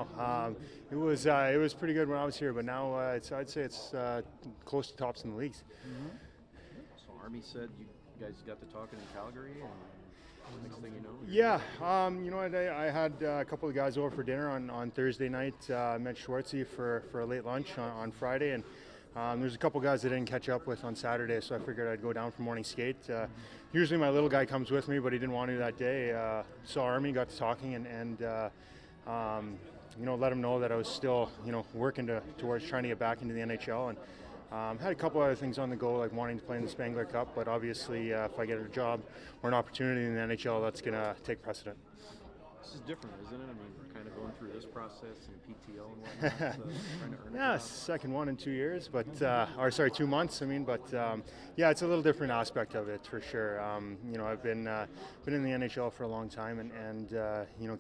now. It was pretty good when I was here, but now I'd say it's close to tops in the leagues. Mm-hmm. So Army said you guys got to talking in Calgary, and next thing you know. Yeah, you know what? I had a couple of guys over for dinner on Thursday night. Met Schwartzy for a late lunch on Friday, and there's a couple guys I didn't catch up with on Saturday, so I figured I'd go down for morning skate. Usually my little guy comes with me, but he didn't want to that day. Saw Army, got to talking, and you know, let him know that I was still, you know, working towards trying to get back into the NHL, and had a couple other things on the go, like wanting to play in the Spangler Cup, but obviously if I get a job or an opportunity in the NHL, that's going to take precedent. This is different, isn't it? I mean, we're kind of going through this process and PTO and whatnot, so trying to earn a Yeah, job. second one in 2 years, but or sorry, 2 months. I mean, but yeah, it's a little different aspect of it for sure. You know, I've been in the NHL for a long time, and you know,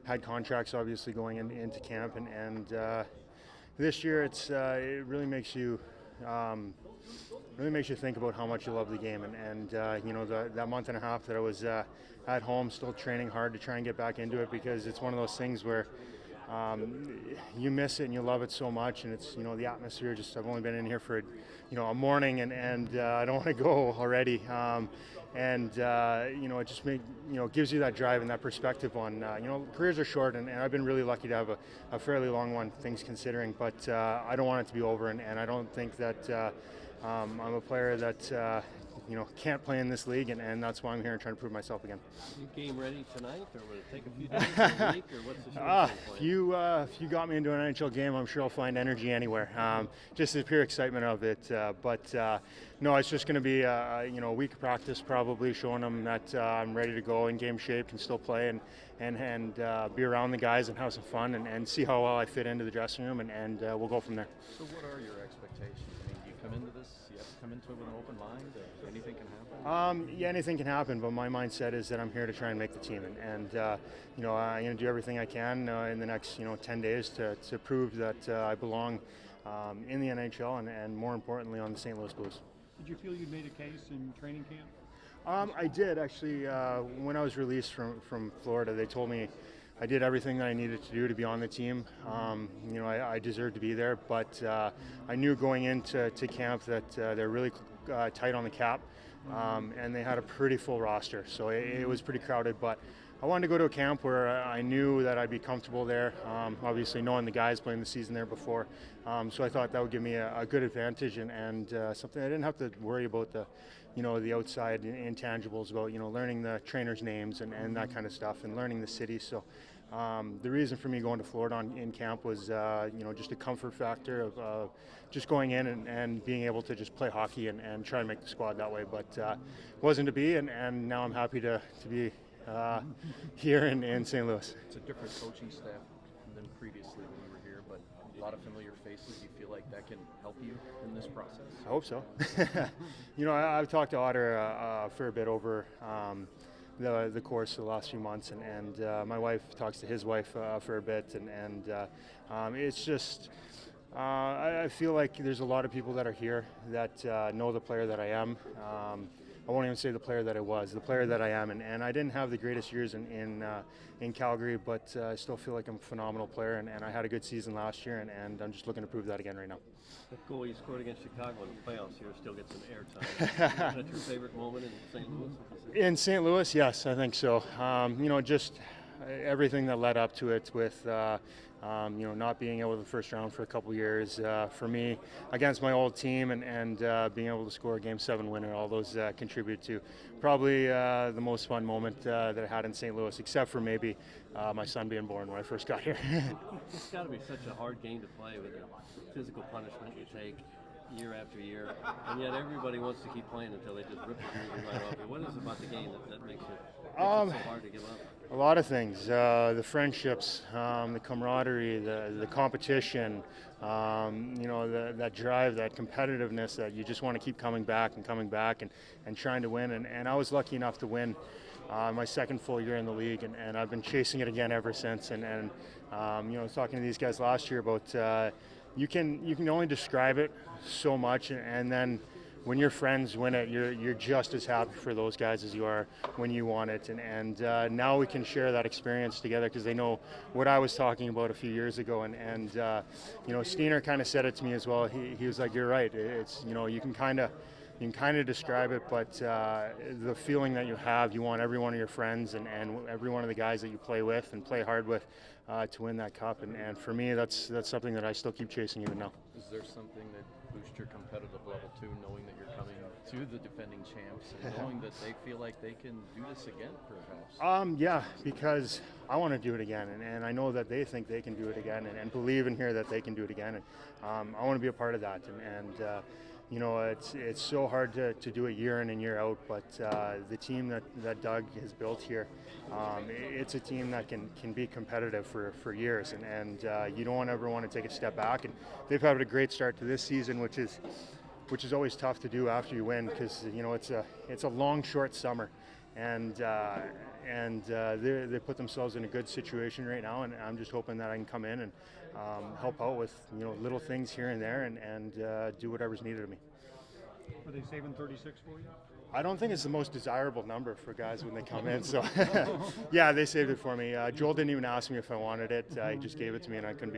had contracts obviously going into camp, and this year it really makes you think about how much you love the game, and you know, that month and a half that I was at home, still training hard to try and get back into it, because it's one of those things where you miss it and you love it so much, and it's, you know, the atmosphere. Just, I've only been in here for, you know, a morning, and I don't want to go already, and you know, it just gives you that drive and that perspective on, you know, careers are short, and I've been really lucky to have a fairly long one, things considering, but I don't want it to be over, and I don't think that I'm a player that you know, can't play in this league, and that's why I'm here and trying to prove myself again. You game ready tonight, or will it take a few days, or a week, or what's the situation? If you got me into an NHL game, I'm sure I'll find energy anywhere. Just the pure excitement of it. But no, it's just going to be you know, a week of practice, probably showing them that I'm ready to go, in game shape, can still play, and be around the guys and have some fun, and see how well I fit into the dressing room, and we'll go from there. So what are your expectations? I mean, do you come into this, you have to come into it with an open mind, or anything can happen? Yeah, anything can happen, but my mindset is that I'm here to try and make the team, and you know, I'm going to do everything I can in the next, you know, 10 days to prove that I belong in the NHL, and more importantly on the St. Louis Blues. Did you feel you made a case in training camp? I did, actually. When I was released from Florida, they told me I did everything that I needed to do to be on the team. You know, I deserved to be there, but I knew going into camp that they're really tight on the cap, and they had a pretty full roster, so it was pretty crowded, but I wanted to go to a camp where I knew that I'd be comfortable there, obviously knowing the guys playing the season there before, so I thought that would give me a good advantage, and something I didn't have to worry about the outside intangibles, about, you know, learning the trainers' names and that kind of stuff, and learning the city. So the reason for me going to Florida in camp was you know, just a comfort factor of just going in and being able to just play hockey and try and make the squad that way, but wasn't to be, and now I'm happy to be here in St. Louis. It's a different coaching staff than previously when you were here, but a lot of familiar faces. You feel like that can help you in this process? I hope so. You know, I've talked to Otter a fair bit over the course of the last few months, and my wife talks to his wife a fair bit, and it's just I feel like there's a lot of people that are here that know the player that I am. I won't even say the player that I was, the player that I am, and I didn't have the greatest years in Calgary, but I still feel like I'm a phenomenal player, and I had a good season last year, and I'm just looking to prove that again right now. The goal you scored against Chicago in the playoffs here still gets some airtime. Is that your favorite moment in St. Louis? In St. Louis, yes, I think so. You know, just everything that led up to it with you know, not being able to the first round for a couple years, for me against my old team, and being able to score a Game 7 winner, all those contribute to probably the most fun moment that I had in St. Louis, except for maybe my son being born when I first got here. It's got to be such a hard game to play with the physical punishment you take year after year, and yet everybody wants to keep playing until they just rip the jersey right off you. What is it about the game that makes it so hard to give up? A lot of things, the friendships, the camaraderie, the competition, you know, that drive, that competitiveness that you just want to keep coming back and trying to win. And I was lucky enough to win my second full year in the league, and I've been chasing it again ever since. And you know, I was talking to these guys last year about you can only describe it so much, and then when your friends win it, you're just as happy for those guys as you are when you won it. And now we can share that experience together because they know what I was talking about a few years ago. And Steiner kind of said it to me as well. He was like, "You're right. It's you can kind of describe it, but the feeling that you have, you want every one of your friends and every one of the guys that you play with and play hard with to win that cup. And for me, that's something that I still keep chasing even now." Is there something that boosts your competitive level too, knowing that you're coming to the defending champs and knowing that they feel like they can do this again, perhaps? Yeah, because I want to do it again, and I know that they think they can do it again, and believe in here that they can do it again, and I want to be a part of that. It's so hard to do it year in and year out, but the team that Doug has built here, it's a team that can be competitive for years, and you don't ever want to take a step back. And they've had a great start to this season, which is always tough to do after you win because it's a long, short summer, and they put themselves in a good situation right now, and I'm just hoping that I can come in and help out with little things here and there and do whatever's needed of me. Are they saving 36 for you? I don't think it's the most desirable number for guys when they come in, so yeah, they saved it for me. Joel didn't even ask me if I wanted it. He just gave it to me, and I couldn't be